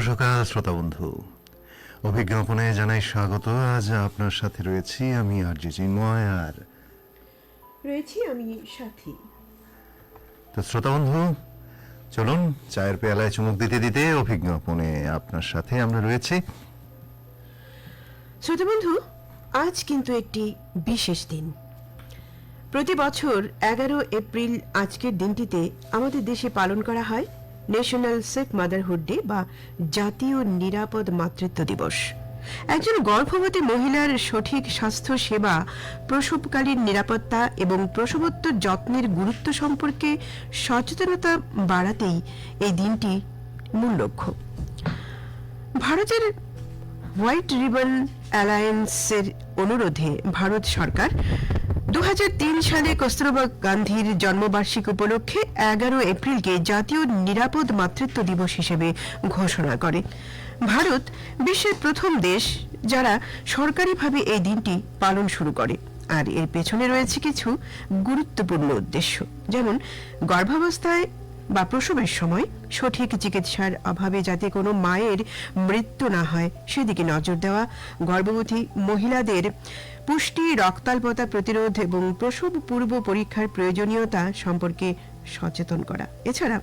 সকাল শ্রোতা বন্ধু, অভিজ্ঞাপনে জানাই স্বাগত। আজ আপনার সাথে রয়েছি আমি আরজি চিন্ময়, আর রয়েছি আমি সাথী। তো শ্রোতা বন্ধু, চলুন চায়ের পেয়ালায় চুমুক দিতে দিতে অভিজ্ঞাপনে আপনার সাথে আমরা রয়েছি। শ্রোতা বন্ধু, আজ কিন্তু একটি বিশেষ দিন। প্রতি বছর 11 এপ্রিল আজকের দিনটিতে আমাদের দেশে পালন করা হয় ন্যাশনাল সেফ মাদারহুড ডে বা জাতীয় নিরাপদ মাতৃত্ব দিবস। একজন গর্ভবতী মহিলার সঠিক স্বাস্থ্য সেবা, প্রসবকালীন নিরাপত্তা এবং প্রসবোত্তর যত্নের গুরুত্ব সম্পর্কে সচেতনতা বাড়াতেই এই দিনটি মূল লক্ষ্য। ভারতের হোয়াইট রিবন অ্যালায়েন্সের অনুরোধে ভারত সরকার 2003 সালে কস্তুরবা গান্ধীর জন্মবার্ষিকী উপলক্ষে 11 এপ্রিলকে জাতীয় নিরাপদ মাতৃত্ব দিবস হিসেবে ঘোষণা করে। ভারত বিশ্বের প্রথম দেশ যারা সরকারিভাবে এই দিনটি পালন শুরু করে, আর এর পেছনে রয়েছে কিছু গুরুত্বপূর্ণ উদ্দেশ্য, যেমন গর্ভাবস্থায় বা প্রসবের সময় সঠিক চিকিৎসার অভাবে যাতে কোনো মায়ের মৃত্যু না হয় সেদিকে নজর দেওয়া, গর্ভবতী মহিলাদের পুষ্টি, রক্তাল্পতা প্রতিরোধ এবং প্রসব পূর্ব পরীক্ষার প্রয়োজনীয়তা সম্পর্কে সচেতন করা। এছাড়া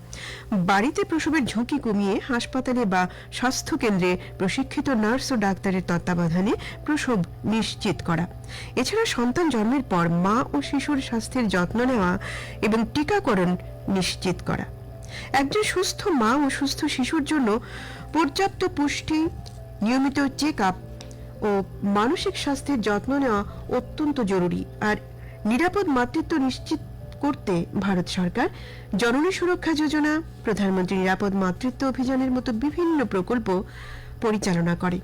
বাড়িতে প্রসবের ঝুঁকি কমিয়ে হাসপাতালে বা স্বাস্থ্য কেন্দ্রে প্রশিক্ষিত নার্স ও ডাক্তারের তত্ত্বাবধানে প্রসব নিশ্চিত করা। এছাড়া সন্তান জন্মের পর মা ও শিশুর স্বাস্থ্যের যত্ন নেওয়া এবং টিকাকরণ নিশ্চিত করা। একজন সুস্থ মা ও সুস্থ শিশুর জন্য পর্যাপ্ত পুষ্টি, নিয়মিত চেক আপ ও মানসিক স্বাস্থ্যের যত্ন নেওয়া অত্যন্ত জরুরি। আর নিরাপদ মাতৃত্ব নিশ্চিত করতে ভারত সরকার জননী সুরক্ষা যোজনা, প্রধানমন্ত্রী নিরাপদ মাতৃত্ব অভিযানের মতো বিভিন্ন প্রকল্প পরিচালনা করে।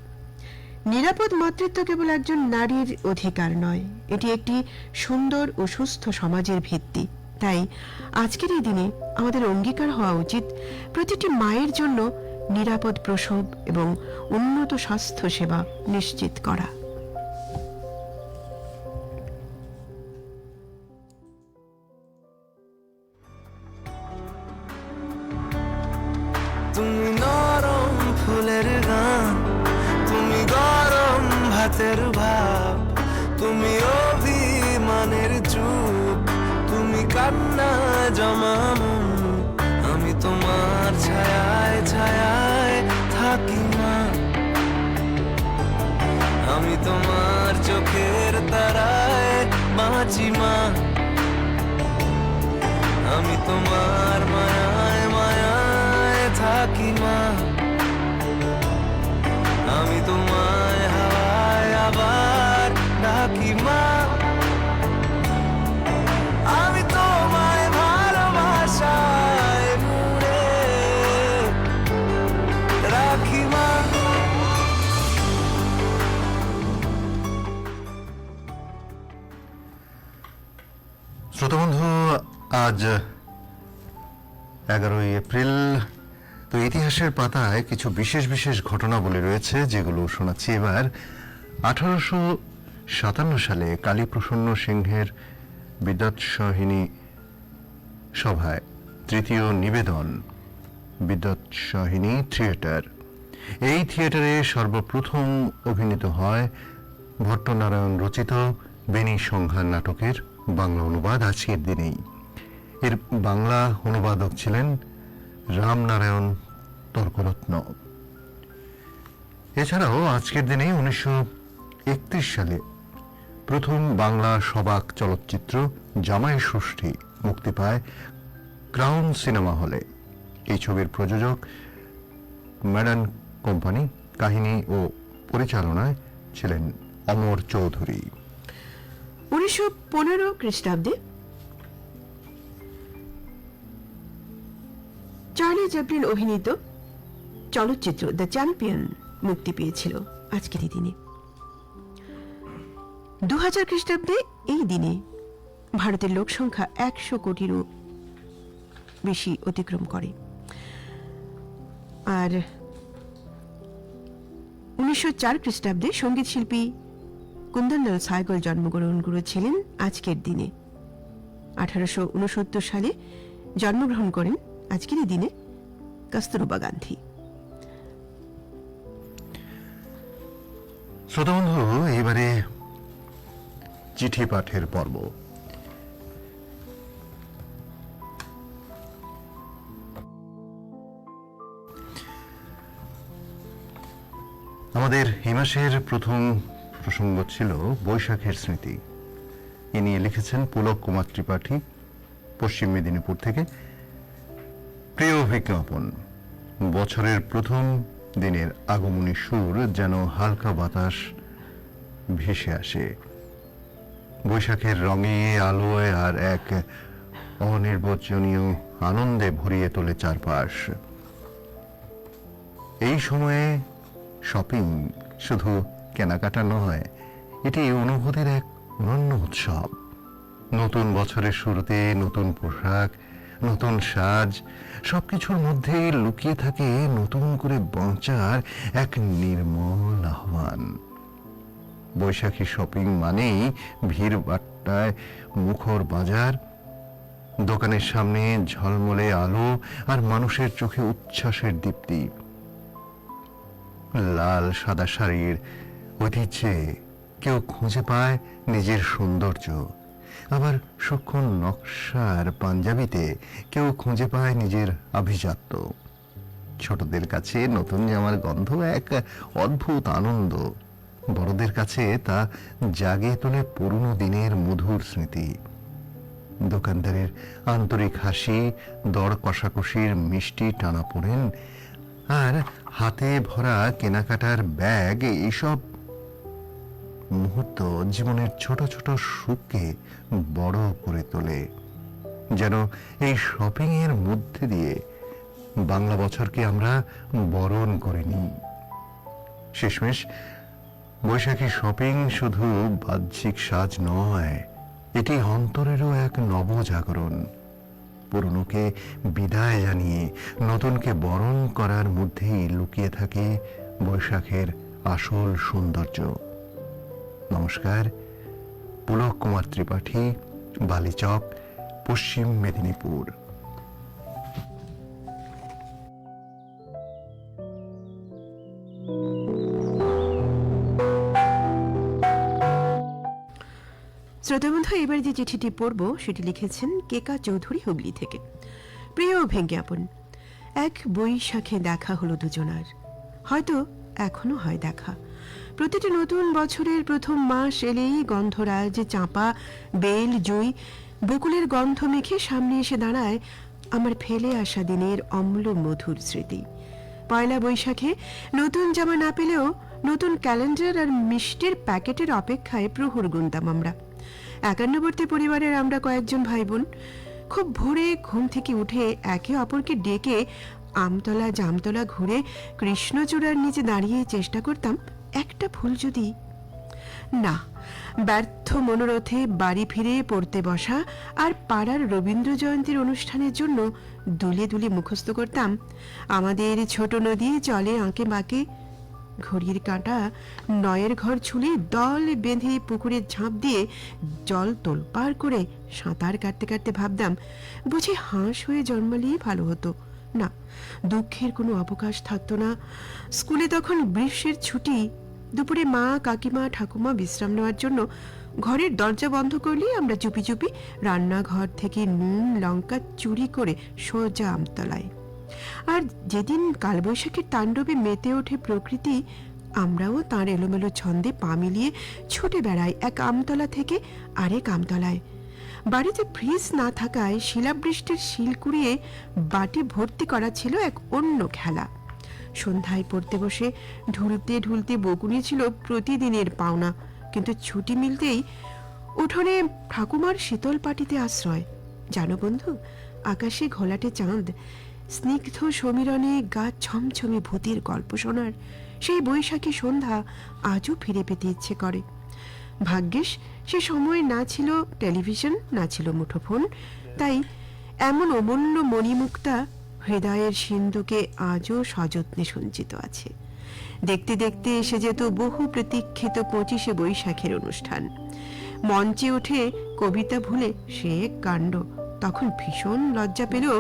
নিরাপদ মাতৃত্ব কেবল একজন নারীর অধিকার নয়, এটি একটি সুন্দর ও সুস্থ সমাজের ভিত্তি। তাই আজকের এই দিনে আমাদের অঙ্গীকার হওয়া উচিত প্রতিটি মায়ের জন্য নিরাপদ প্রসব এবং উন্নত স্বাস্থ্য সেবা নিশ্চিত করা। তুমি নরম ফুলের গান, তুমি গরম ভাতের ভাব, তুমি অভিমানের চুপ, তুমি কান্না জমা মন। আমি তোমার ছায়ায় ছায়ায় থাকি মা, আমি তোমার চোখের তারায় বাঁচি মা, আমি তোমার মায়ায় মায়ায় থাকি মা, আমি তোমায় হাওয়ায় আবার ডাকি মা, আমি তোমায় ভালোবাসায় মুড়ে রাখি মা। শ্রোতা বন্ধু, আজ 11 এপ্রিল। তো ইতিহাসের পাতায় কিছু বিশেষ বিশেষ ঘটনাবলী রয়েছে, যেগুলো শোনাচ্ছি এবার। 1857 সালে কালীপ্রসন্ন সিংহের বিদ্যোৎসহিনী সভায় তৃতীয় নিবেদন বিদ্যোৎসহিনী থিয়েটার, এই থিয়েটারে সর্বপ্রথম অভিনীত হয় ভট্টনারায়ণ রচিত বেনি সংহার নাটকের বাংলা অনুবাদ আজকের দিনেই। এর বাংলা অনুবাদক ছিলেন রামনারায়ণ তর্করত্ন। এছাড়াও আজকের দিনে 1931 সালে প্রথম বাংলা সবাক চলচ্চিত্র জামাই ষষ্ঠী মুক্তি পায় ক্রাউন সিনেমা হলে। এই ছবির প্রযোজক ম্যাডান কোম্পানি, কাহিনী ও পরিচালনায় ছিলেন অমর চৌধুরী। 1915 খ্রিস্টাব্দে চার্লি চ্যাপলিন অভিনীত চলচ্চিত্র দ্য চ্যাম্পিয়ন মুক্তি পেয়েছিল আজকের এই দিনে। 2000 খ্রিস্টাব্দে এই দিনে ভারতের লোক সংখ্যা 100 কোটিরও বেশি অতিক্রম করে। আর 1904 খ্রিস্টাব্দে সঙ্গীত শিল্পী কুন্দনলাল সাইগল জন্মগ্রহণ করেছিলেন আজকের দিনে। 1869 সালে জন্মগ্রহণ করেন আজকের এই দিনে কস্তুরবা গান্ধী। শ্রোতাবন্ধু, এবারে চিঠি পাঠের পর্ব। আমাদের এই মাসের প্রথম প্রসঙ্গ ছিল বৈশাখের স্মৃতি। এ নিয়ে লিখেছেন পুলক কুমার ত্রিপাঠী, পশ্চিম মেদিনীপুর থেকে। প্রিয় বিজ্ঞাপন, বছরের প্রথম দিনের আগমনী সুর যেন হালকা বাতাস ভেসে আসে, বৈশাখের রঙে আলোয় আর এক অনির্বচনীয় আনন্দে ভরিয়ে তোলে চারপাশ। এই সময়ে শপিং শুধু কেনাকাটা নয়, এটি অনুভূতির এক অনন্য উৎসব। নতুন বছরের শুরুতে নতুন পোশাক, নতুন সাজ, সবকিছুর মধ্যে লুকিয়ে থাকে নতুন করে বাঁচার এক নির্মল আহ্বান। বৈশাখী শপিং মানেই ভিড় বাট্টায় মুখর বাজার, দোকানের সামনে ঝলমলে আলো আর মানুষের চোখে উচ্ছ্বাসের দীপ্তি। লাল সাদা শাড়ির ঐতিহ্যে কেউ খুঁজে পায় নিজের সৌন্দর্য, আবার সূক্ষ্ম নকশার পাঞ্জাবিতে কেউ খুঁজে পায় নিজের আভিজাত্য। ছোটদের কাছে নতুন জামার গন্ধ এক অদ্ভুত আনন্দ, বড়দের কাছে তা জাগিয়ে তোলে পুরনো দিনের মধুর স্মৃতি। দোকানদারের আন্তরিক হাসি, দর কষাকষির মিষ্টি টানাপোড়েন আর হাতে ভরা কেনাকাটার ব্যাগ, এইসব মুহূর্ত জীবনের ছোট ছোট সুখকে বড় করে তোলে। যেন এই শপিং এর মধ্যে দিয়ে বাংলা বছরকে আমরা বরণ করে নিই। শেষমেশ বৈশাখী শপিং শুধু বাহ্যিক সাজ নয়, এটি অন্তরেরও এক নবজাগরণ। পুরনোকে বিদায় জানিয়ে নতুনকে বরণ করার মধ্যেই লুকিয়ে থাকে বৈশাখের আসল সৌন্দর্য। নমস্কার, পুলক কুমার ত্রিপাঠী, বালিচক, পশ্চিম মেদিনীপুর। শ্রোতাবন্ধু, এবার যে চিঠিটি পড়ব সেটি লিখেছেন কেকা চৌধুরী, হুগলি থেকে। প্রিয় বিজ্ঞাপন, এক বৈশাখে দেখা হলো দুজনার, হয়তো এখনো হয় দেখা। প্রতিটি নতুন বছরের প্রথম মাস এলেই গন্ধরাজ, চাঁপা, বেল, জুই, বকুলের গন্ধ মেখে সামনে এসে দাঁড়ায় আমার ফেলে আসা দিনের অম্ল মধুর স্মৃতি। পয়লা বৈশাখে নতুন জামা না পেলেও নতুন ক্যালেন্ডার আর মিষ্টির প্যাকেটের অপেক্ষায় প্রহর গুনতাম আমরা। একান্নবর্তী পরিবারের আমরা কয়েকজন ভাই বোন খুব ভোরে ঘুম থেকে উঠে একে অপরকে ডেকে আমতলা জামতলা ঘুরে কৃষ্ণচূড়ার নিচে দাঁড়িয়ে চেষ্টা করতাম একটা ফুল যদি না। ব্যর্থ মনোরথে বাড়ি ফিরে পড়তে বসা আর পাড়ার রবীন্দ্র জয়ন্তীর অনুষ্ঠানের জন্য দুলে দুলে মুখস্থ করতাম আমাদের ছোট নদী চলে আঁকে বাঁকে। ঘড়ির কাঁটা নয়ের ঘর ছুলে দল বেঁধে পুকুরে ঝাঁপ দিয়ে জল তোলপাড় করে সাঁতার কাটতে কাটতে ভাবতাম বুঝি হাঁস হয়ে জন্মালেই ভালো হতো। না, দুঃখের কোনো অবকাশ থাকতো না। স্কুলে তখন গ্রীষ্মের ছুটি। দুপুরে মা, কাকিমা, ঠাকুমা বিশ্রাম নেওয়ার জন্য ঘরের দরজা বন্ধ করলেই আমরা চুপি চুপি রান্নাঘর থেকে নুন লঙ্কা চুরি করে সোজা আমতলায়। আর যেদিন কালবৈশাখীর তাণ্ডবে মেতে ওঠে প্রকৃতি, আমরাও তার এলোমেলো ছন্দে পা মিলিয়ে ছুটে বেড়াই এক আমতলা থেকে আরেক আমতলায়। বাড়িতে ফ্রিজ না থাকায় শিলাবৃষ্টির শিল কুড়িয়ে বাটি ভর্তি করা ছিল এক অন্য খেলা। সন্ধ্যায় পড়তে বসে ঢুলতে ঢুলতে বকুনি ছিল প্রতিদিনের পাওনা, কিন্তু ছুটি মিলতেই উঠোনে ঠাকুমার শীতল পাটিতে আশ্রয়। জানো বন্ধু, আকাশে ঘোলাটে চাঁদ, স্নিগ্ধ সমীরণে গা ছমছমে ভূতের গল্প শোনার সেই বৈশাখী সন্ধ্যা আজও ফিরে পেতে ইচ্ছে করে। ভাগ্যিস সে সময় না ছিল টেলিভিশন, না ছিল মুঠোফোন, তাই এমন অমূল্য মণিমুক্তা হৃদয়ের সিন্ধুকে আজও সযত্নে সঞ্চিত আছে। দেখতে দেখতে এসে যেত বহু প্রতীক্ষিত 25শে বৈশাখের অনুষ্ঠান। মঞ্চে উঠে কবিতা ভুলে সে এক কাণ্ড, তখন ভীষণ লজ্জা পেলেও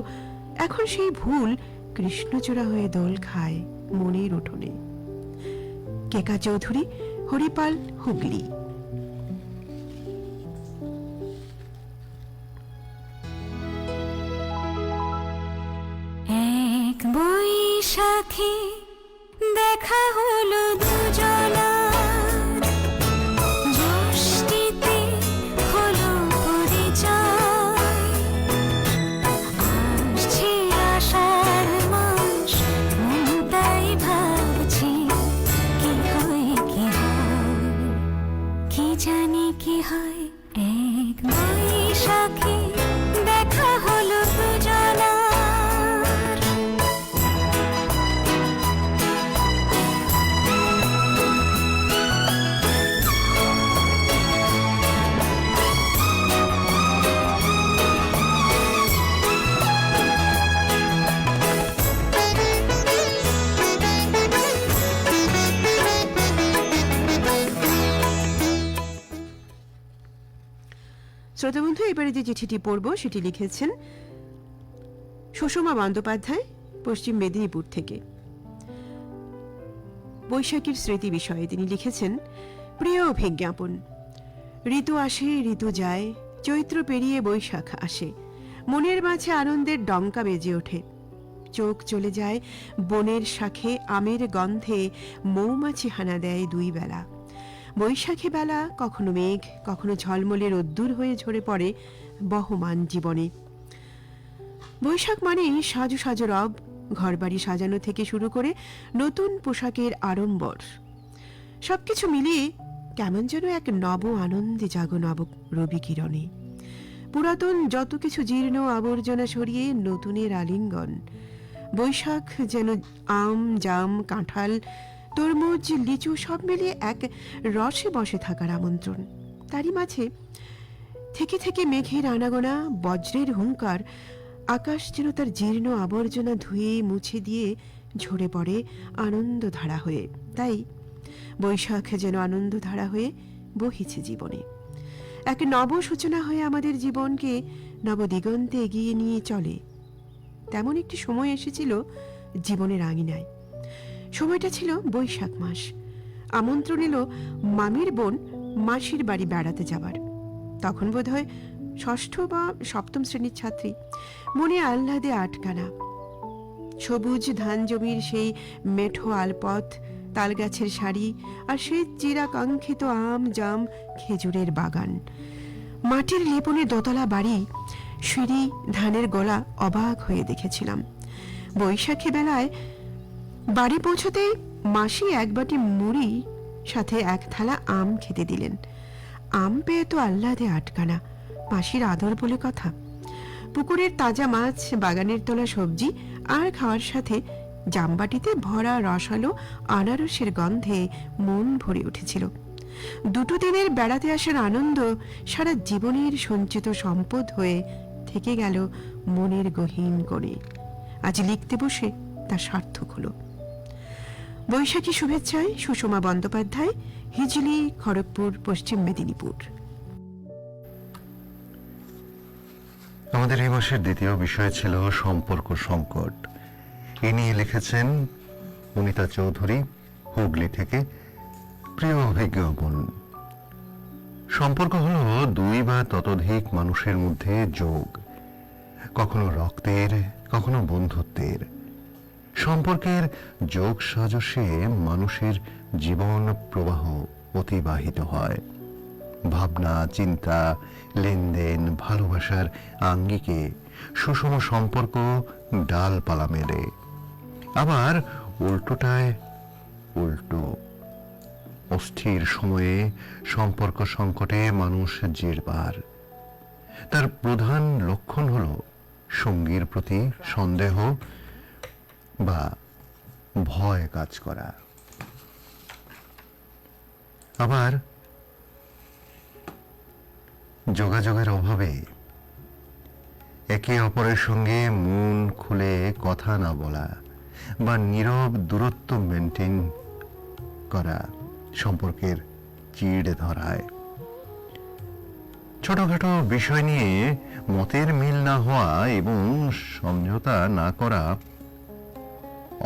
এখন সেই ভুল কৃষ্ণচূড়া হয়ে দোল খায় মনের উঠোনে। কেকা চৌধুরী, হরিপাল, হুগলি। এক বৈশাখী দেখা হলো দুজনার, জ্যৈষ্ঠীতে হলো পরিচয়। আসছে আষাঢ় মাস, মন তাই ভাবছি কি হয় কি হয়, কি জানি কি হয়। এক বৈশাখী দেখা হলো দুজনার। শ্রোতাবন্ধু, এবারে যে চিঠিটি পড়ব সেটি লিখেছেন সুষমা বন্দ্যোপাধ্যায়, পশ্চিম মেদিনীপুর থেকে। বৈশাখীর স্মৃতি বিষয়ে তিনি লিখেছেন, প্রিয় অভিজ্ঞাপন, ঋতু আসে ঋতু যায়, চৈত্র পেরিয়ে বৈশাখ আসে, মনের মাঝে আনন্দের ডঙ্কা বেজে ওঠে। চোখ চলে যায় বনের শাখে, আমের গন্ধে মৌমাছি হানা দেয় দুই বেলা। বৈশাখী বেলা কখনো মেঘ, কখনো ঝলমলে রোদ্দুর হয়ে ঝরে পড়ে বহমান জীবনে। বৈশাখ মানেই সাজো সাজো রব, ঘরবাড়ি সাজানো থেকে শুরু করে নতুন পোশাকের আড়ম্বর, সবকিছু মিলিয়ে কেমন যেন এক নব আনন্দে জাগো নব রবি কিরণে। পুরাতন যত কিছু জীর্ণ আবর্জনা সরিয়ে নতুনের আলিঙ্গন। বৈশাখ যেন আম, জাম, কাঁঠাল, তরমুজ, লিচু সব মিলিয়ে এক রসে বসে থাকার আমন্ত্রণ। তারই মাঝে থেকে থেকে মেঘের আনাগোনা, বজ্রের হুঙ্কার, আকাশ যেন তার জীর্ণ আবর্জনা ধুয়ে মুছে দিয়ে ঝরে পড়ে আনন্দধারা হয়ে। তাই বৈশাখ যেন আনন্দধারা হয়ে বহিছে জীবনে, এক নব সূচনা হয়ে আমাদের জীবনকে নবদিগন্তে এগিয়ে নিয়ে চলে। তেমন একটি সময় এসেছিল জীবনের আঙিনায়। সময়টা ছিল বৈশাখ মাস। আমন্ত্রণ এলো মামির বোন মাসির বাড়ি বেড়াতে যাবার। তখন বোধহয় ষষ্ঠ বা সপ্তম শ্রেণীর ছাত্রী। মনে আহ্লাদে আটকানা। সবুজ ধান জমির সেই মেঠো আলপথ, তালগাছের শাড়ি, আর সেই চিরাকাঙ্ক্ষিত আম, জাম, খেজুরের বাগান। মাটির লেপনে দোতলা বাড়ি, সিঁড়ি, ধানের গোলা অবাক হয়ে দেখেছিলাম। বৈশাখী বেলায় বাড়ি পৌঁছতেই মাসি এক বাটি মুড়ি সাথে এক থালা আম খেতে দিলেন। আম পেয়ে তো আহ্লাদে আটকানা, মাসির আদর বলে কথা। পুকুরের তাজা মাছ, বাগানের তোলা সবজি, আর খাওয়ার সাথে জামবাটিতে ভরা রসালো আনারসের গন্ধে মন ভরে উঠেছিল। দুটো দিনের বেড়াতে আসার আনন্দ সারা জীবনের সঞ্চিত সম্পদ হয়ে থেকে গেল মনের গহীন কোণে। আজ লিখতে বসে তা সার্থক হলো। বৈশাখী শুভেচ্ছায় সুষমা বন্দ্যোপাধ্যায়, হিজলি, খড়গপুর, পশ্চিম মেদিনীপুর। আমাদের এই মাসের দ্বিতীয় বিষয় ছিল সম্পর্ক সংকট। এ নিয়ে লিখেছেন অনিতা চৌধুরী, হুগলি থেকে। প্রিয় অভিজ্ঞাপন, সম্পর্ক হলো দুই বা ততোধিক মানুষের মধ্যে যোগ, কখনো রক্তের, কখনো বন্ধুত্বের। সম্পর্কের যোগ সাজসে মানুষের জীবন প্রবাহ অতিবাহিত হয়। ভাবনা, চিন্তা, লেনদেন, ভালোবাসার আঙ্গিকে সুষম সম্পর্ক ডালপালা মেলে। আবার উল্টোটায় উল্টো। অস্থির সময়ে সম্পর্ক সংকটে মানুষ জেরবার। তার প্রধান লক্ষণ হল সঙ্গীর প্রতি সন্দেহ বা ভয় কাজ করা। আবার যোগাযোগের অভাবে একে অপরের সঙ্গে মন খুলে কথা না বলা বা নীরব দূরত্ব মেনটেন করা সম্পর্কের চিড় ধরায়। ছোটখাটো বিষয় নিয়ে মতের মিল না হওয়া এবং সমঝোতা না করা,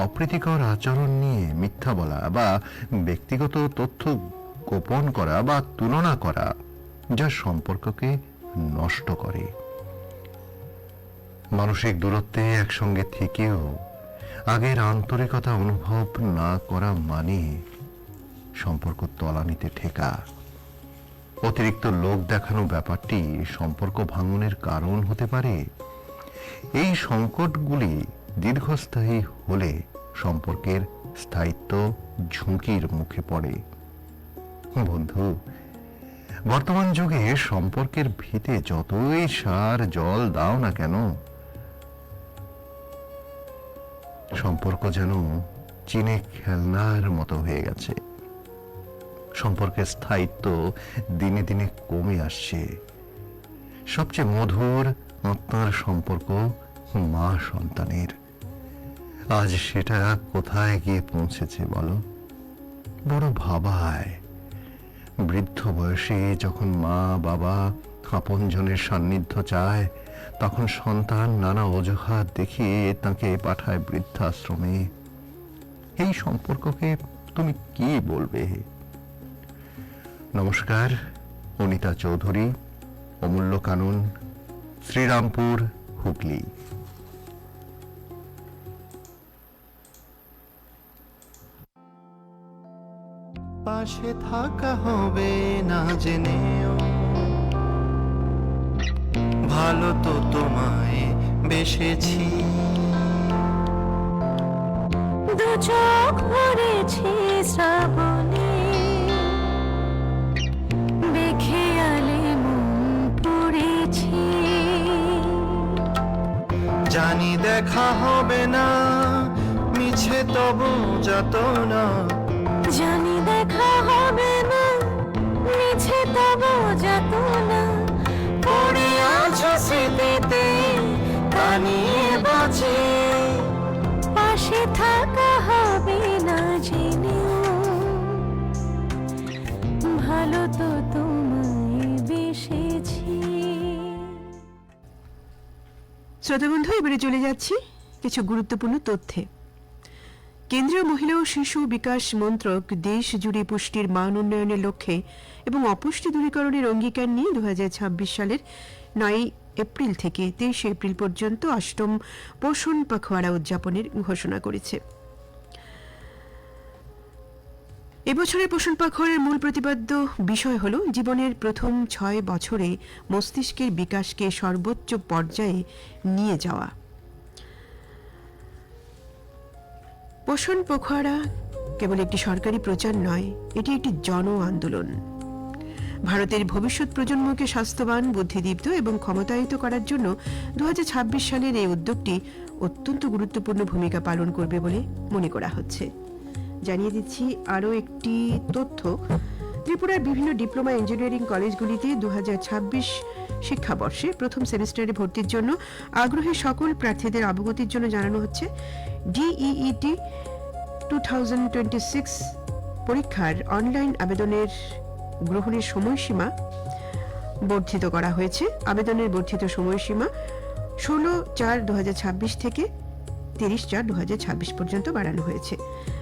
অপ্রীতিকর আচরণ নিয়ে মিথ্যা বলা বা ব্যক্তিগত তথ্য গোপন করা বা তুলনা করা, যা সম্পর্ককে নষ্ট করে। মানসিক দূরত্বে একসঙ্গে থেকেও আগের আন্তরিকতা অনুভব না করা মানে সম্পর্ক তলানিতে ঠেকা। অতিরিক্ত লোক দেখানো ব্যাপারটি সম্পর্ক ভাঙনের কারণ হতে পারে। এই সংকটগুলি দীর্ঘস্থায়ী হলে সম্পর্কের স্থায়িত্ব ঝুঁকির মুখে পড়ে। বন্ধু, বর্তমান যুগে সম্পর্কের ভিতে যতই সার জল দাও না কেন, সম্পর্ক যেন চিনে খেলনার মতো হয়ে গেছে। সম্পর্কের স্থায়িত্ব দিনে দিনে কমে আসছে। সবচেয়ে মধুর আত্মার সম্পর্ক মা সন্তানের, আজ সেটা কোথায় গিয়ে পৌঁছেছে বলো? বড় ভাবায়। বৃদ্ধ বয়সে যখন মা বাবা আপনজনের সান্নিধ্য চায়, তখন সন্তান নানা অজুহাত দেখিয়ে তাকে পাঠায় বৃদ্ধাশ্রমে। এই সম্পর্ককে তুমি কি বলবে? নমস্কার, অনিতা চৌধুরী, অমূল্য কানন, শ্রীরামপুর, হুগলি। পাশে থাকা হবে না জেনেও, ভালো তো তোমায় বেসেছি। দু চোখ ভরেছি শ্রাবণে, বেখেয়ালে মন পড়েছি। জানি দেখা হবে না, মিছে তবু যাতনা। জানি দেখা হবে না, মিছে তবু যাতনা। পড়ে আছো স্মৃতিতে, তা নিয়ে বাঁচে। পাশে থাকা হবে না জেনেও, ভালো তো তোমায় বেসেছি। শ্রোতা বন্ধু, এবারে চলে যাচ্ছি কিছু গুরুত্বপূর্ণ তথ্যে। কেন্দ্রীয় মহিলা ও শিশু বিকাশ মন্ত্রক দেশ জুড়ে পুষ্টির মান উন্নয়নের লক্ষ্যে এবং অপুষ্টি দূরীকরণের অঙ্গীকার নিয়ে 2026 সালের 9 এপ্রিল থেকে 23 এপ্রিল পর্যন্ত 8ম পোষণ পাখওয়াড়া উদযাপনের ঘোষণা করেছে। এবছরের পোষণ পাখওয়াড়ার মূল প্রতিপাদ্য বিষয় হল জীবনের প্রথম 6 বছরে মস্তিষ্কের বিকাশকে সর্বোচ্চ পর্যায়ে নিয়ে যাওয়া। পোষণ পাখওয়াড়া কেবল একটি সরকারি প্রচার নয়, এটি একটি জন আন্দোলন। ভারতের ভবিষ্যৎ প্রজন্মকে স্বাস্থ্যবান, বুদ্ধিদীপ্ত এবং ক্ষমতায়িত করার জন্য 2026 সালের এই উদ্যোগটি অত্যন্ত গুরুত্বপূর্ণ ভূমিকা পালন করবে বলে মনে করা হচ্ছে। জানিয়ে দিচ্ছি আরও একটি তথ্য। ত্রিপুরার বিভিন্ন ডিপ্লোমা ইঞ্জিনিয়ারিং কলেজগুলিতে 2026 শিক্ষাবর্ষে প্রথম সেমিস্টারে ভর্তির জন্য আগ্রহী সকল প্রার্থীদের অবগতির জন্য জানানো হচ্ছে, DEET 2026 পরীক্ষার অনলাইন আবেদনের গ্রহণের সময়সীমা বর্ধিত করা হয়েছে। আবেদনের বর্ধিত সময়সীমা 16/4/2026 থেকে 30/4/2026 পর্যন্ত বাড়ানো হয়েছে।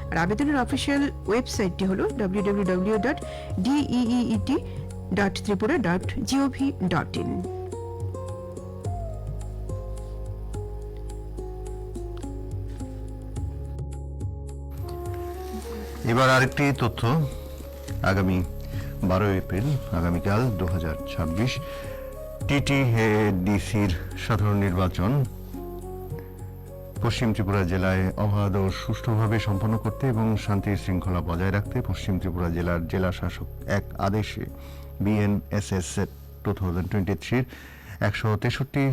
আর আবেদনের অফিসিয়াল ওয়েবসাইটটি হল www.deet.tripura.gov.in। এবার আরেকটি তথ্য। আগামী 12 এপ্রিল, আগামীকাল 2026 TTDCর সাধারণ নির্বাচন পশ্চিম ত্রিপুরা জেলায় অবাধ ও সুষ্ঠুভাবে সম্পন্ন করতে এবং শান্তি শৃঙ্খলা বজায় রাখতে পশ্চিম ত্রিপুরা জেলার জেলা শাসক এক আদেশে BNSS 2023 163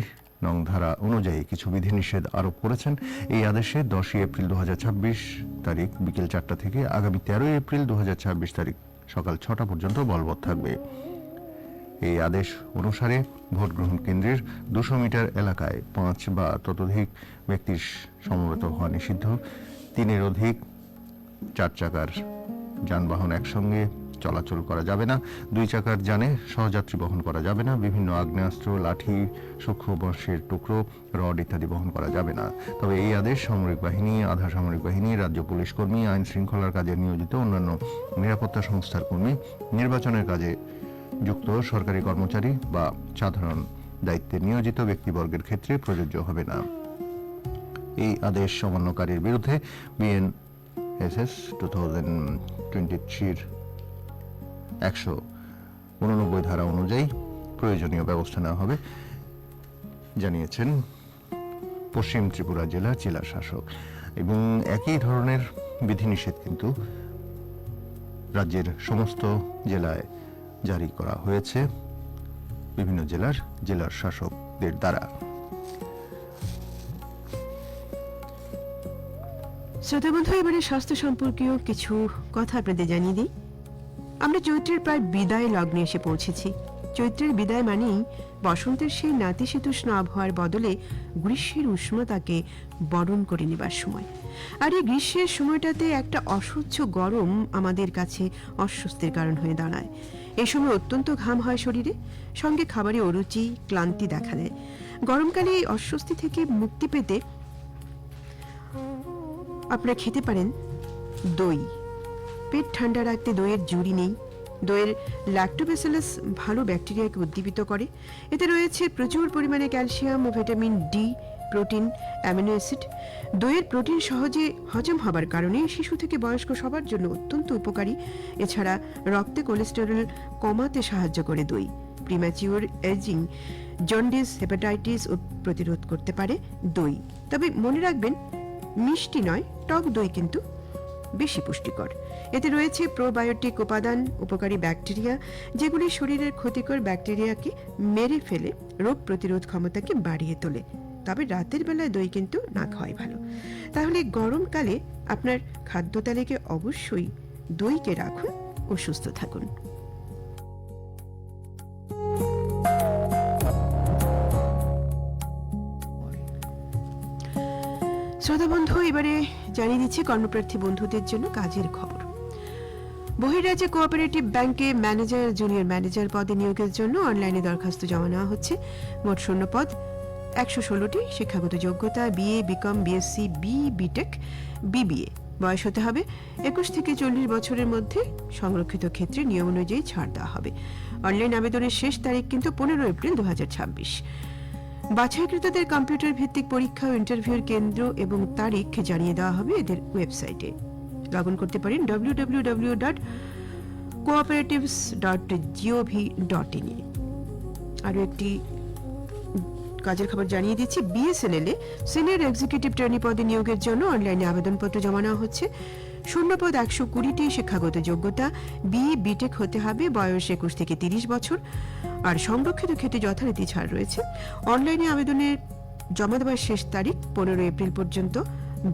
নং ধারা অনুযায়ী কিছু বিধিনিষেধ আরোপ করেছেন। এই আদেশে 10 এপ্রিল 2026 তারিখ বিকেল 4টা থেকে আগামী 13 এপ্রিল 2026 তারিখ সকাল 6টা পর্যন্ত বলবৎ থাকবে। এই আদেশ অনুসারে ভোট গ্রহণ কেন্দ্রের 200 মিটার এলাকায় 5 বা ততোধিক ব্যক্তির সমবেত হওয়া নিষিদ্ধ। 3-এর অধিক 4 চাকার যানবাহন একসঙ্গে চলাচল করা যাবে না। 2 চাকার যানে সহযাত্রী বহন করা যাবে না। বিভিন্ন আগ্নেয়াস্ত্র, লাঠি, সূক্ষ্ম বর্ষের টুকরো, রড ইত্যাদি বহন করা যাবে না। তবে এই আদেশ সামরিক বাহিনী, আধা সামরিক বাহিনী, রাজ্য পুলিশ কর্মী, আইন শৃঙ্খলার কাজে নিয়োজিত অন্যান্য নিরাপত্তা সংস্থার কর্মী, নির্বাচনের কাজে যুক্ত সরকারি কর্মচারী বা সাধারণ দায়িত্বে নিয়োজিত ব্যক্তিবর্গের ক্ষেত্রে প্রযোজ্য হবে না। এই আদেশ অমান্যকারীর বিরুদ্ধে বিএনএসএস 2023-র 189 ধারা অনুযায়ী প্রয়োজনীয় ব্যবস্থা নেওয়া হবে, জানিয়েছেন পশ্চিম ত্রিপুরা জেলার জেলা শাসক। এবং একই ধরনের বিধিনিষেধ কিন্তু রাজ্যের সমস্ত জেলায় জারি করা হয়েছে বিভিন্ন জেলার শাসকদের দ্বারা। শ্রোতা বন্ধু, এবারে স্বাস্থ্য সম্পর্কীয় কিছু কথা আপনাদের জানিয়ে দিই। আমরা চৈত্রের প্রায় বিদায় লগ্নে এসে পৌঁছেছি। চৈত্রের বিদায় মানেই বসন্তের সেই নাতিশীতোষ্ণ আবহাওয়ার বদলে গ্রীষ্মের উষ্ণতাকে বরণ করে নেবার সময়। আর এই গ্রীষ্মের সময়টাতে একটা অসহ্য গরম আমাদের কাছে অস্বস্তির কারণ হয়ে দাঁড়ায়। এই সময় অত্যন্ত ঘাম হয় শরীরে, সঙ্গে খাবারে অরুচি, ক্লান্তি দেখা দেয়। গরমকালে এই অস্বস্তি থেকে মুক্তি পেতে আপনারা খেতে পারেন দই। পেট ঠান্ডা রাখতে দইয়ের জুড়ি নেই। দইয়ের ল্যাক্টোব্যাসিলাস ভালো ব্যাকটেরিয়াকে উদ্দীপিত করে। এতে রয়েছে প্রচুর পরিমাণে ক্যালসিয়াম ও vitamin D, protein, amino acid. দইয়ের প্রোটিন সহজে হজম হবার কারণে শিশু থেকে বয়স্ক সবার জন্য অত্যন্ত উপকারী। এছাড়া রক্তে কোলেস্টেরল কমাতে সাহায্য করে দই। প্রিম্যাচিওর এজিং, জন্ডিস, হেপাটাইটিস ও প্রতিরোধ করতে পারে দই। তবে মনে রাখবেন, মিষ্টি নয়, টক দই কিন্তু বেশি পুষ্টিকর। এতে রয়েছে প্রোবায়োটিক উপাদান, উপকারী ব্যাকটেরিয়া, যেগুলি শরীরের ক্ষতিকর ব্যাকটেরিয়াকে মেরে ফেলে রোগ প্রতিরোধ ক্ষমতাকে বাড়িয়ে তোলে। তবে রাতের বেলায় দই কিন্তু না খাওয়াই ভালো। তাহলে গরমকালে আপনার খাদ্য তালিকায় অবশ্যই দইকে রাখুন ও সুস্থ থাকুন। শ্রোতা বন্ধু, এবারে জানিয়ে দিচ্ছি কর্মপ্রার্থী বন্ধুদের জন্য কাজের খবর। বহির্রাজ্যে কোঅপারেটিভ ব্যাংকে ম্যানেজার, জুনিয়র ম্যানেজার পদে নিয়োগের জন্য অনলাইনে দরখাস্ত জমা নেওয়া হচ্ছে। মোট শূন্য পদ 116টি। শিক্ষাগত যোগ্যতা BA, BCom, BSc, BTech, BBA. বয়স হতে হবে 21 থেকে 40 বছরের মধ্যে। সংরক্ষিত ক্ষেত্রে নিয়ম অনুযায়ী ছাড় দেওয়া হবে। অনলাইন আবেদনের শেষ তারিখ কিন্তু 15 এপ্রিল 2026। বাছাইকৃতদের কম্পিউটার ভিত্তিক পরীক্ষা ও ইন্টারভিউর কেন্দ্র এবং তারিখ জানিয়ে দেওয়া হবে এদের ওয়েবসাইটে। লগ ইন করতে পারেন www.cooperatives.gov.in এ। আরও একটি কাজের খবর জানিয়ে দিচ্ছি। BSNL a senior executive trainee পদে নিয়োগের জন্য অনলাইনে আবেদনপত্র জমা নেওয়া হচ্ছে। শূন্য পদ 120টি। শিক্ষাগত যোগ্যতা বিএ, বিটেক হতে হবে। বয়স 21 থেকে 30 বছর। আর সংরক্ষিত ক্ষেত্রে যথারীতি ছাড় রয়েছে। অনলাইনে আবেদনের জমা দেওয়ার শেষ তারিখ 15 এপ্রিল পর্যন্ত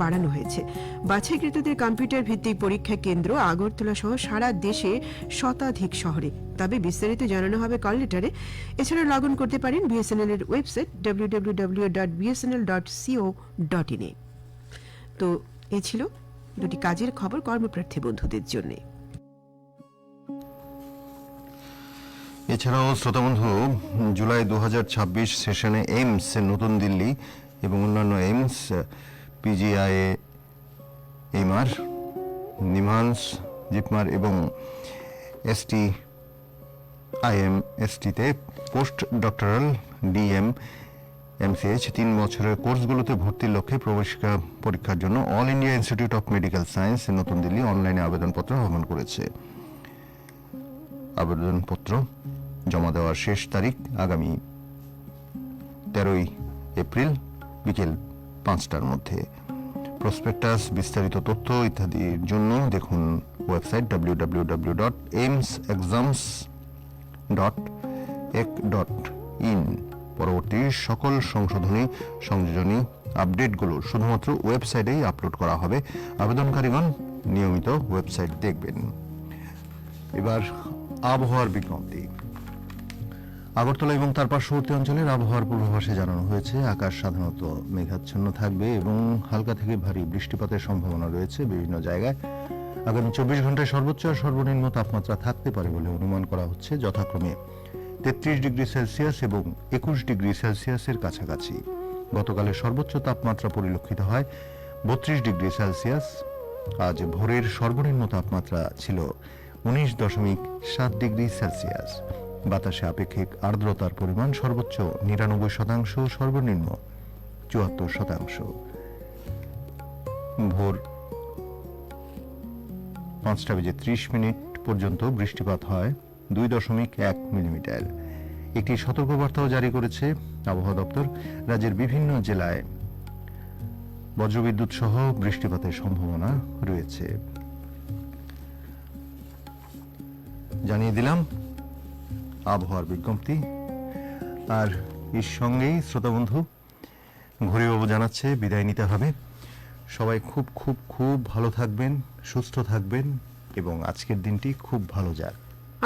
বাড়ানো হয়েছে। বাছাইকৃতদের কম্পিউটার ভিত্তিক পরীক্ষা কেন্দ্র আগরতলা সহ সারা দেশে শতাধিক শহরে। তবে বিস্তারিত জানানো হবে কল লেটারে। এছাড়া লগ ইন করতে পারেন বিএসএনএল এর ওয়েবসাইট www.bsnl.co.in এ। তো এই ছিল দুটি কাজের খবর কর্মপ্রার্থী বন্ধুদের জন্য। এছাড়াও শ্রোতাবন্ধু, জুলাই 2026 সেশনে এইমস নতুন দিল্লি এবং অন্যান্য এইমস, পিজিআইএ, এইমার, নিমহান্স, জিপমার এবং STIMSTতে পোস্ট ডক্টরাল ডিএম, এমসিএইচ 3 বছরের কোর্সগুলোতে ভর্তির লক্ষ্যে প্রবেশিকা পরীক্ষার জন্য all India institute of medical science নতুন দিল্লি অনলাইনে আবেদনপত্র আহ্বান করেছে। আবেদনপত্র জমা দেওয়ার শেষ তারিখ আগামী 13 এপ্রিল বিকেল 5টার মধ্যে। প্রসপেক্টাস, বিস্তারিত তথ্য ইত্যাদির জন্য দেখুন ওয়েবসাইট www.aimsexams.ac.in। পরবর্তী সকল সংযোজনী আপডেটগুলো শুধুমাত্র ওয়েবসাইটেই আপলোড করা হবে। আবেদনকারীগণ নিয়মিত ওয়েবসাইট দেখবেন। এবার আবহাওয়ার বিজ্ঞপ্তি। আগরতলা এবং তার পার্শ্ববর্তী অঞ্চলের আবহাওয়ার পূর্বাভাসে জানানো হয়েছে, আকাশ সাধারণত মেঘাচ্ছন্ন থাকবে এবং হালকা থেকে ভারী বৃষ্টিপাতের সম্ভাবনা রয়েছে বিভিন্ন জায়গায়। আগামী 24 ঘন্টায় সর্বোচ্চ আর সর্বনিম্ন তাপমাত্রা থাকতে পারে বলে অনুমান করা হচ্ছে, যথাক্রমে 33 ডিগ্রি সেলসিয়াস এবং 21 ডিগ্রি সেলসিয়াসের কাছাকাছি। গতকালের সর্বোচ্চ তাপমাত্রা পরিলক্ষিত হয় 32 ডিগ্রি সেলসিয়াস। আজ ভোরের সর্বনিম্ন তাপমাত্রা ছিল 19.7 ডিগ্রি সেলসিয়াস। বাতাসে আপেক্ষিক আর্দ্রতার পরিমাণ সর্বোচ্চ 99%, সর্বনিম্ন 74%। ভোর 5:30 পর্যন্ত বৃষ্টিপাত হয় 2.1 মিলিমিটার। একটি সতর্কবার্তাও জারি করেছে আবহাওয়া দপ্তর। রাজ্যের বিভিন্ন জেলায় বজ্রবিদ্যুৎ সহ বৃষ্টিপাতের সম্ভাবনা রয়েছে। জানিয়ে দিলাম আবহাওয়ার বিজ্ঞপ্তি। আর এর সঙ্গেই শ্রোতাবন্ধু, ঘড়িবাবু জানাচ্ছে বিদায় নিতে হবে। সবাই খুব খুব খুব ভালো থাকবেন, সুস্থ থাকবেন এবং আজকের দিনটি খুব ভালো যাক।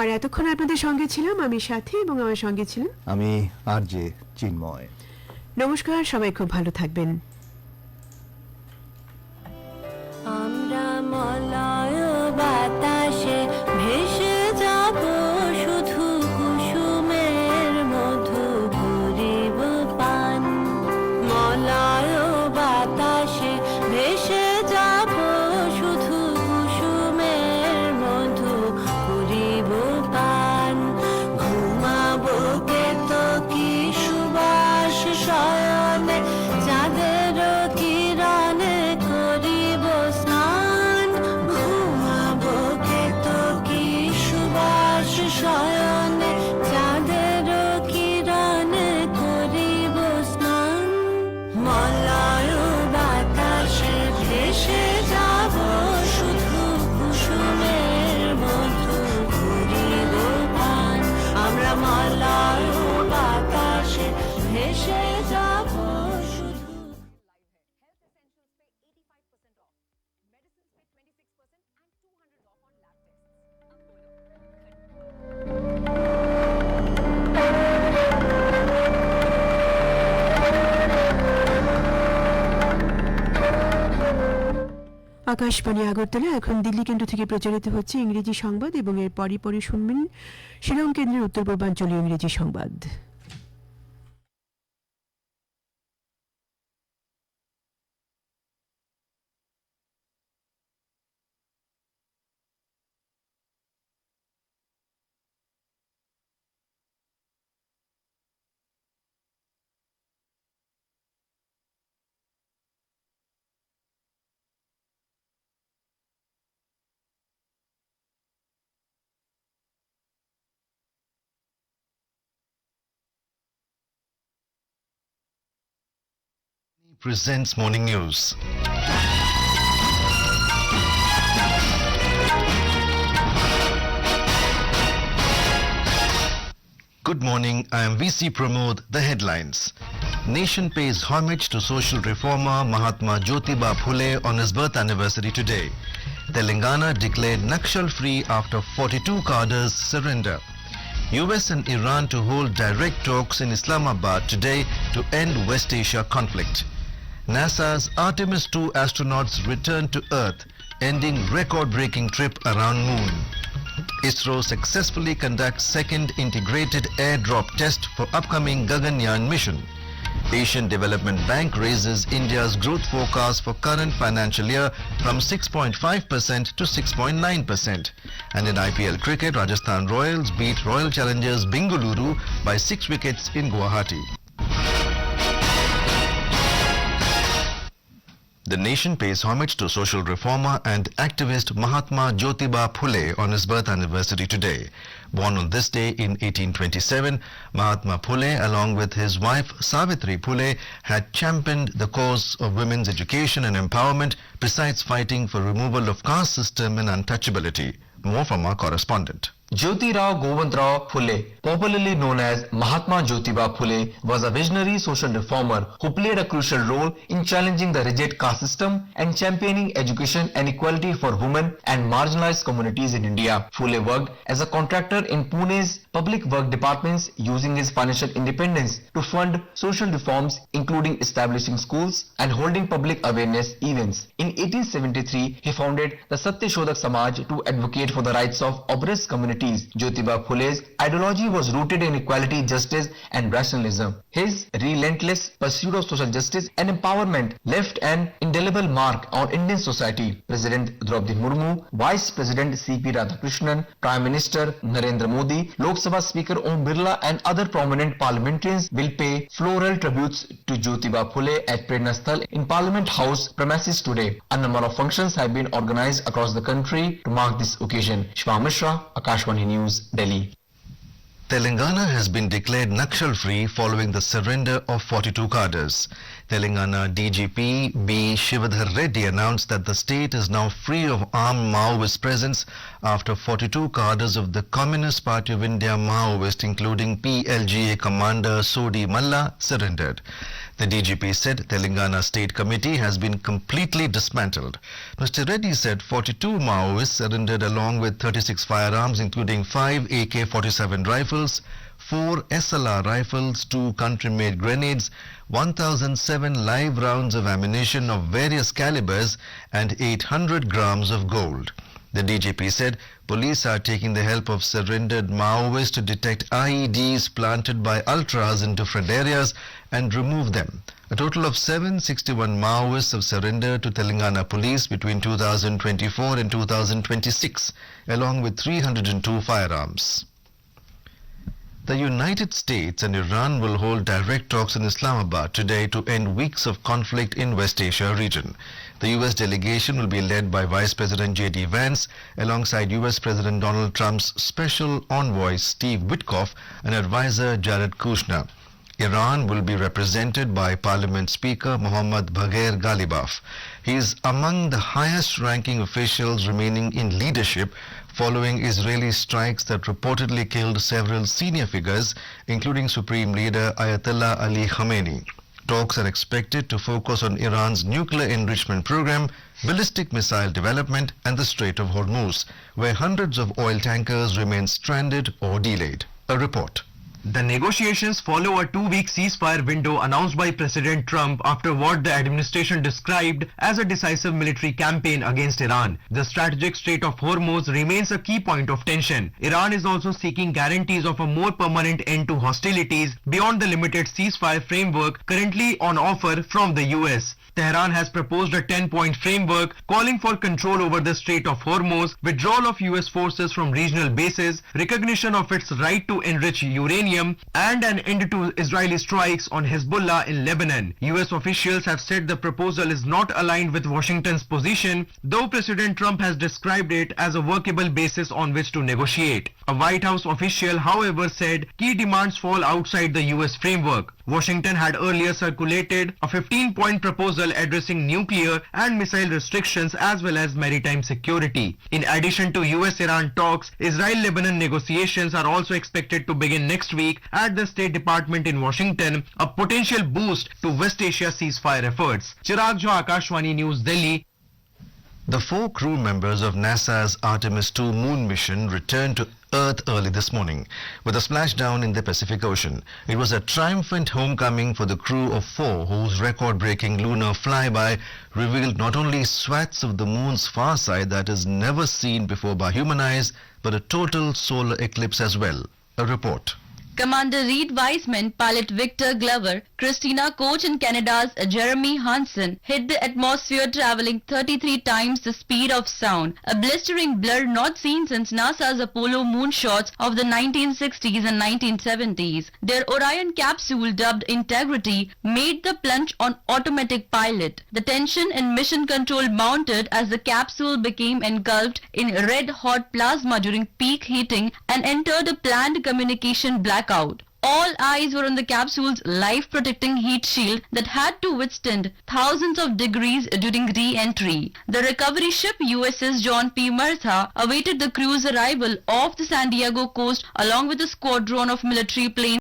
আর এতক্ষণ আপনাদের সঙ্গে ছিলাম আমি সাথী, এবং আমার সঙ্গে ছিলেন আমি আর যে চিন্ময়। নমস্কার, সবাই খুব ভালো থাকবেন। আমরা মলয় বাতাসে ভেসে যাব, শুধু কুসুমের মধু করিব পান। মলয় বাতাসে ভেসে যাব, শুধু কুসুমের মধু করিব পান। ঘুমাবো কেতকী সুবাস শয়নে, চাঁদের কিরণে করিব স্নান। ঘুমাবো কেতকী সুবাস শয়নে, চাঁদের কিরণে করিব স্নান। মলয় বাতাসে ভেসে যাব, শুধু কুসুমের মধু করিব পান। আমরা মলয় বাতাসে ভেসে যাব শুধু। আকাশবাণী আগরতলা। এখন দিল্লি কেন্দ্র থেকে প্রচারিত হচ্ছে ইংরেজি সংবাদ, এবং এর পরে শুনবেন শিলং কেন্দ্রের উত্তর পূর্বাঞ্চলীয় ইংরেজি সংবাদ। Presents morning news. Good morning, I am VC Pramod. The headlines. Nation pays homage to social reformer Mahatma Jyotiba Phule on his birth anniversary today. Telangana declared Nakshal-free after 42 cadres surrender. US and Iran to hold direct talks in Islamabad today to end West Asia conflict. NASA's Artemis 2 astronauts return to Earth, ending record-breaking trip around Moon. ISRO successfully conducts second integrated airdrop test for upcoming Gaganyaan mission. Asian Development Bank raises India's growth forecast for current financial year from 6.5% to 6.9%. And in IPL cricket, Rajasthan Royals beat Royal Challengers Bengaluru by 6 wickets in Guwahati. The nation pays homage to social reformer and activist Mahatma Jyotiba Phule on his birth anniversary today. Born on this day in 1827, Mahatma Phule, along with his wife Savitri Phule, had championed the cause of women's education and empowerment, besides fighting for removal of caste system and untouchability. More from our correspondent. Jyotirao Govindrao Phule, popularly known as Mahatma Jyotiba Phule, was a visionary social reformer who played a crucial role in challenging the rigid caste system and championing education and equality for women and marginalized communities in India. Phule worked as a contractor in Pune's public work departments using his financial independence to fund social reforms, including establishing schools and holding public awareness events. In 1873, he founded the Satyashodak Samaj to advocate for the rights of oppressed communities. Jyotiba Phule's ideology was rooted in equality, justice and rationalism. His relentless pursuit of social justice and empowerment left an indelible mark on Indian society. President Draupadi Murmu, Vice President C.P. Radhakrishnan, Prime Minister Narendra Modi, Lok Sabha Speaker Om Birla and other prominent parliamentarians will pay floral tributes to Jyotiba Phule at Prerna Sthal in Parliament House premises today. A number of functions have been organized across the country to mark this occasion. Shiva Mishra, Akashvani News, Delhi. Telangana has been declared Nakshal-free following the surrender of 42 cadres. Telangana DGP B. Shivadhar Reddy announced that the state is now free of armed Maoist presence after 42 cadres of the Communist Party of India Maoist, including PLGA commander Sodi Malla, surrendered. The DGP said Telangana State Committee has been completely dismantled. Mr. Reddy said 42 Maoists surrendered along with 36 firearms, including 5 AK-47 rifles, 4 SLR rifles, 2 country-made grenades, 1,007 live rounds of ammunition of various calibers, and 800 grams of gold. The DGP said police are taking the help of surrendered Maoists to detect IEDs planted by ultras in different areas and remove them. A total of 761 Maoists have surrendered to Telangana police between 2024 and 2026, along with 302 firearms. The United States and Iran will hold direct talks in Islamabad today to end weeks of conflict in West Asia region. The U.S. delegation will be led by Vice President J.D. Vance alongside U.S. President Donald Trump's special envoy Steve Witkoff and advisor Jared Kushner. Iran will be represented by Parliament Speaker Mohammad Bagher Ghalibaf. He is among the highest-ranking officials remaining in leadership following Israeli strikes that reportedly killed several senior figures, including Supreme Leader Ayatollah Ali Khamenei. Talks are expected to focus on Iran's nuclear enrichment program, ballistic missile development, and the Strait of Hormuz, where hundreds of oil tankers remain stranded or delayed. A report. The negotiations follow a 2-week ceasefire window announced by President Trump after what the administration described as a decisive military campaign against Iran. The strategic Strait of Hormuz remains a key point of tension. Iran is also seeking guarantees of a more permanent end to hostilities beyond the limited ceasefire framework currently on offer from the US. Tehran has proposed a 10-point framework calling for control over the Strait of Hormuz, withdrawal of US forces from regional bases, recognition of its right to enrich uranium, and an end to Israeli strikes on Hezbollah in Lebanon. US officials have said the proposal is not aligned with Washington's position, though President Trump has described it as a workable basis on which to negotiate. A White House official, however, said key demands fall outside the US framework. Washington had earlier circulated a 15-point proposal addressing nuclear and missile restrictions as well as maritime security. In addition to US-Iran talks, Israel-Lebanon negotiations are also expected to begin next week at the State Department in Washington, a potential boost to West Asia ceasefire efforts. Chirag Jha, Akashvani News, Delhi. The 4 crew members of NASA's Artemis 2 moon mission returned to Earth early this morning with a splashdown in the Pacific Ocean. It was a triumphant homecoming for the crew of 4 whose record-breaking lunar flyby revealed not only swaths of the moon's far side that is never seen before by human eyes, but a total solar eclipse as well. A report. Commander Reed Wiseman, pilot Victor Glover, Christina Koch and Canada's Jeremy Hansen hit the atmosphere traveling 33 times the speed of sound, a blistering blur not seen since NASA's Apollo moonshots of the 1960s and 1970s. Their Orion capsule, dubbed Integrity, made the plunge on automatic pilot. The tension in mission control mounted as the capsule became engulfed in red-hot plasma during peak heating and entered a planned communication blackout. All eyes were on the capsule's life-protecting heat shield that had to withstand thousands of degrees during re-entry. The recovery ship USS John P. Martha awaited the crew's arrival off the San Diego coast along with a squadron of military planes